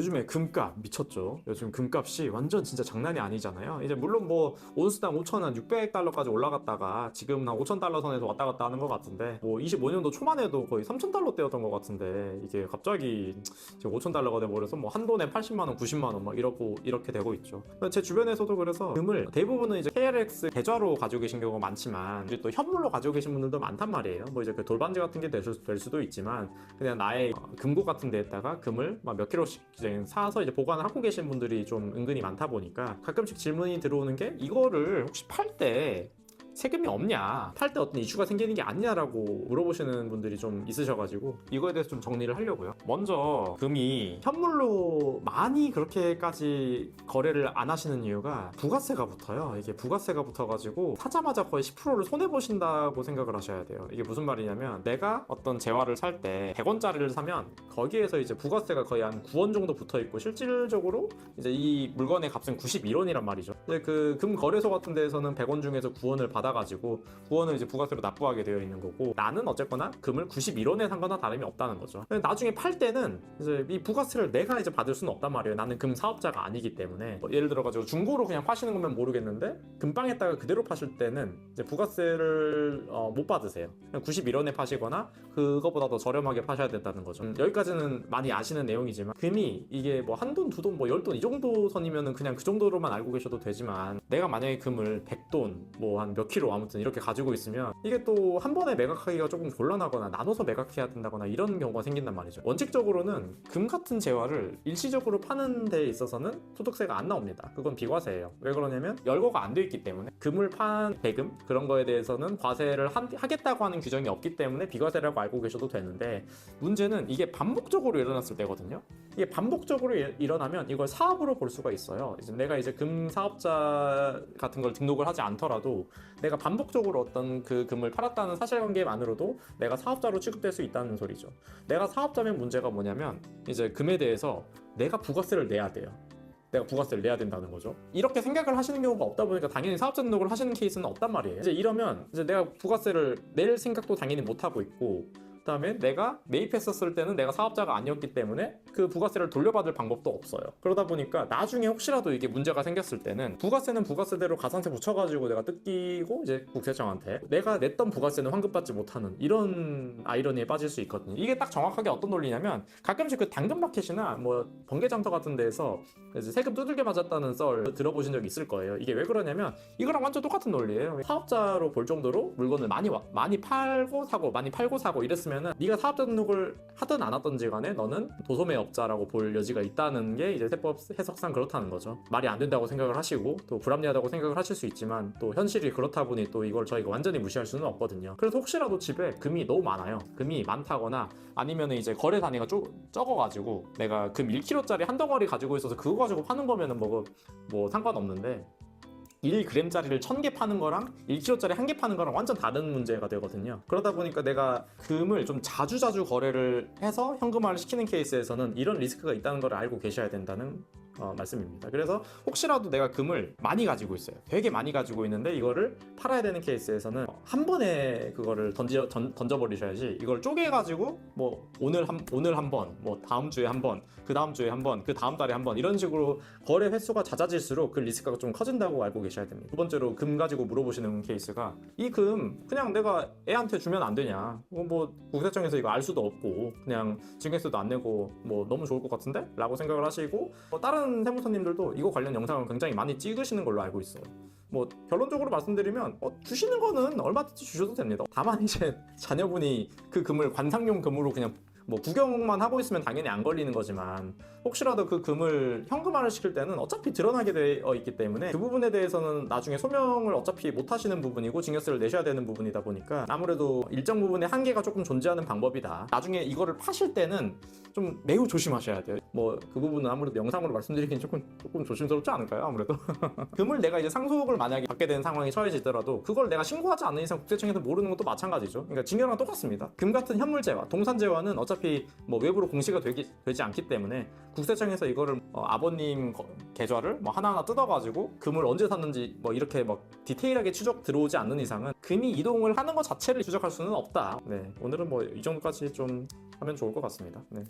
요즘에 금값 미쳤죠. 요즘 금값이 완전 진짜 장난이 아니잖아요. 이제 물론 뭐 온수당 5,000원, 600달러까지 올라갔다가 지금은 한 5,000달러 선에서 왔다 갔다 하는 것 같은데, 뭐 25년도 초만 해도 거의 3,000달러대였던 것 같은데, 이게 갑자기 지금 5,000달러가 돼버려서 뭐 한 돈에 80만 원, 90만 원 막 이렇게 되고 있죠. 제 주변에서도 그래서 금을 대부분은 이제 KRX 계좌로 가지고 계신 경우가 많지만, 이제 또 현물로 가지고 계신 분들도 많단 말이에요. 뭐 이제 그 돌반지 같은 게 될 수도 있지만, 그냥 나의 금고 같은 데에다가 금을 막 몇 킬로씩 이제 사서 이제 보관을 하고 계신 분들이 좀 은근히 많다 보니까, 가끔씩 질문이 들어오는 게, 이거를 혹시 팔 때 세금이 없냐, 팔 때 어떤 이슈가 생기는 게 아니냐라고 물어보시는 분들이 좀 있으셔가지고, 이거에 대해서 좀 정리를 하려고요. 먼저 금이 현물로 많이 그렇게까지 거래를 안 하시는 이유가 부가세가 붙어요. 이게 부가세가 붙어가지고 사자마자 거의 10%를 손해보신다고 생각을 하셔야 돼요. 이게 무슨 말이냐면, 내가 어떤 재화를 살 때 100원짜리를 사면 거기에서 이제 부가세가 거의 한 9원 정도 붙어있고, 실질적으로 이제 이 물건의 값은 91원이란 말이죠. 근데 그 금 거래소 같은 데에서는 100원 중에서 9원을 받아가지고 9원을 이제 부가세로 납부하게 되어 있는 거고, 나는 어쨌거나 금을 91원에 산 거나 다름이 없다는 거죠. 나중에 팔 때는 이제 이 부가세를 내가 이제 받을 수는 없단 말이에요. 나는 금 사업자가 아니기 때문에. 예를 들어가지고 중고로 그냥 파시는 거면 모르겠는데, 금방에다가 그대로 파실 때는 이제 부가세를 못 받으세요. 그냥 91원에 파시거나 그거보다 더 저렴하게 파셔야 된다는 거죠. 여기까지는 많이 아시는 내용이지만, 금이 이게 뭐 한 돈, 두 돈, 뭐 10돈 이 정도 선이면은 그냥 그 정도로만 알고 계셔도 되지만, 내가 만약에 금을 100돈 뭐 한 몇 킬로 아무튼 이렇게 가지고 있으면, 이게 또 한 번에 매각하기가 조금 곤란하거나 나눠서 매각해야 된다거나 이런 경우가 생긴단 말이죠. 원칙적으로는 금 같은 재화를 일시적으로 파는 데 있어서는 소득세가 안 나옵니다. 그건 비과세예요. 왜 그러냐면 열거가 안 돼 있기 때문에. 금을 판 대금 그런 거에 대해서는 과세를 하겠다고 하는 규정이 없기 때문에 비과세라고 알고 계셔도 되는데, 문제는 이게 반복적으로 일어났을 때거든요. 이게 반복적으로 일어나면 이걸 사업으로 볼 수가 있어요. 이제 내가 이제 금 사업자 같은 걸 등록을 하지 않더라도, 내가 반복적으로 어떤 그 금을 팔았다는 사실관계만으로도 내가 사업자로 취급될 수 있다는 소리죠. 내가 사업자면 문제가 뭐냐면, 이제 금에 대해서 내가 부가세를 내야 돼요. 내가 부가세를 내야 된다는 거죠. 이렇게 생각을 하시는 경우가 없다 보니까 당연히 사업자 등록을 하시는 케이스는 없단 말이에요. 이제 이러면 이제 내가 부가세를 낼 생각도 당연히 못 하고 있고, 그다음에 내가 매입했었을 때는 내가 사업자가 아니었기 때문에 그 부가세를 돌려받을 방법도 없어요. 그러다 보니까 나중에 혹시라도 이게 문제가 생겼을 때는, 부가세는 부가세대로 가산세 붙여가지고 내가 뜯기고, 이제 국세청한테 내가 냈던 부가세는 환급받지 못하는 이런 아이러니에 빠질 수 있거든요. 이게 딱 정확하게 어떤 논리냐면, 가끔씩 그 당근마켓이나 뭐 번개장터 같은 데에서 이제 세금 두들겨 맞았다는 썰 들어보신 적 있을 거예요. 이게 왜 그러냐면, 이거랑 완전 똑같은 논리예요. 사업자로 볼 정도로 물건을 많이 팔고 사고 이랬으면, 네가 사업자 등록을 하든 안 하든지 간에 너는 도소매업자라고 볼 여지가 있다는 게 이제 세법 해석상 그렇다는 거죠. 말이 안 된다고 생각을 하시고 또 불합리하다고 생각을 하실 수 있지만, 또 현실이 그렇다 보니 또 이걸 저희가 완전히 무시할 수는 없거든요. 그래서 혹시라도 집에 금이 너무 많아요. 금이 많다거나 아니면 이제 거래 단위가 적어가지고 내가 금 1kg짜리 한 덩어리 가지고 있어서 그거 가지고 파는 거면은 뭐 상관없는데, 1g짜리를 1000개 파는 거랑 1kg짜리 1개 파는 거랑 완전 다른 문제가 되거든요. 그러다 보니까 내가 금을 좀 자주 거래를 해서 현금화를 시키는 케이스에서는 이런 리스크가 있다는 걸 알고 계셔야 된다는 말씀입니다. 그래서 혹시라도 내가 금을 많이 가지고 있어요. 되게 많이 가지고 있는데 이거를 팔아야 되는 케이스에서는 한 번에 그거를 던져버리셔야지, 이걸 쪼개가지고 뭐 오늘 한 번, 뭐 다음 주에 한 번, 그 다음 주에 한 번, 그 다음 달에 한 번, 이런 식으로 거래 횟수가 잦아질수록 그 리스크가 좀 커진다고 알고 계셔야 됩니다. 두 번째로 금 가지고 물어보시는 케이스가, 이 금 그냥 내가 애한테 주면 안 되냐, 뭐 국세청에서 이거 알 수도 없고 그냥 증여세도 안 내고 뭐 너무 좋을 것 같은데? 라고 생각을 하시고, 다른 세무사님들도 이거 관련 영상을 굉장히 많이 찍으시는 걸로 알고 있어요. 뭐 결론적으로 말씀드리면, 주시는 거는 얼마든지 주셔도 됩니다. 다만 이제 자녀분이 그 금을 관상용 금으로 그냥 뭐 구경만 하고 있으면 당연히 안 걸리는 거지만, 혹시라도 그 금을 현금화를 시킬 때는 어차피 드러나게 되어 있기 때문에, 그 부분에 대해서는 나중에 소명을 어차피 못 하시는 부분이고 증여세를 내셔야 되는 부분이다 보니까, 아무래도 일정 부분의 한계가 조금 존재하는 방법이다. 나중에 이거를 파실 때는 좀 매우 조심하셔야 돼요. 뭐 그 부분은 아무래도 영상으로 말씀드리긴 조금 조심스럽지 않을까요? 아무래도 금을 내가 이제 상속을 만약에 받게 되는 상황이 처해지더라도, 그걸 내가 신고하지 않는 이상 국세청에서 모르는 것도 마찬가지죠. 그러니까 증여랑 똑같습니다. 금 같은 현물재화, 동산재화는 어차피 뭐 외부로 공시가 되지 않기 때문에, 국세청에서 이거를 아버님 계좌를 뭐 하나하나 뜯어가지고 금을 언제 샀는지 뭐 이렇게 막 디테일하게 추적 들어오지 않는 이상은 금이 이동을 하는 것 자체를 추적할 수는 없다. 네, 오늘은 뭐 이 정도까지 좀 하면 좋을 것 같습니다. 네.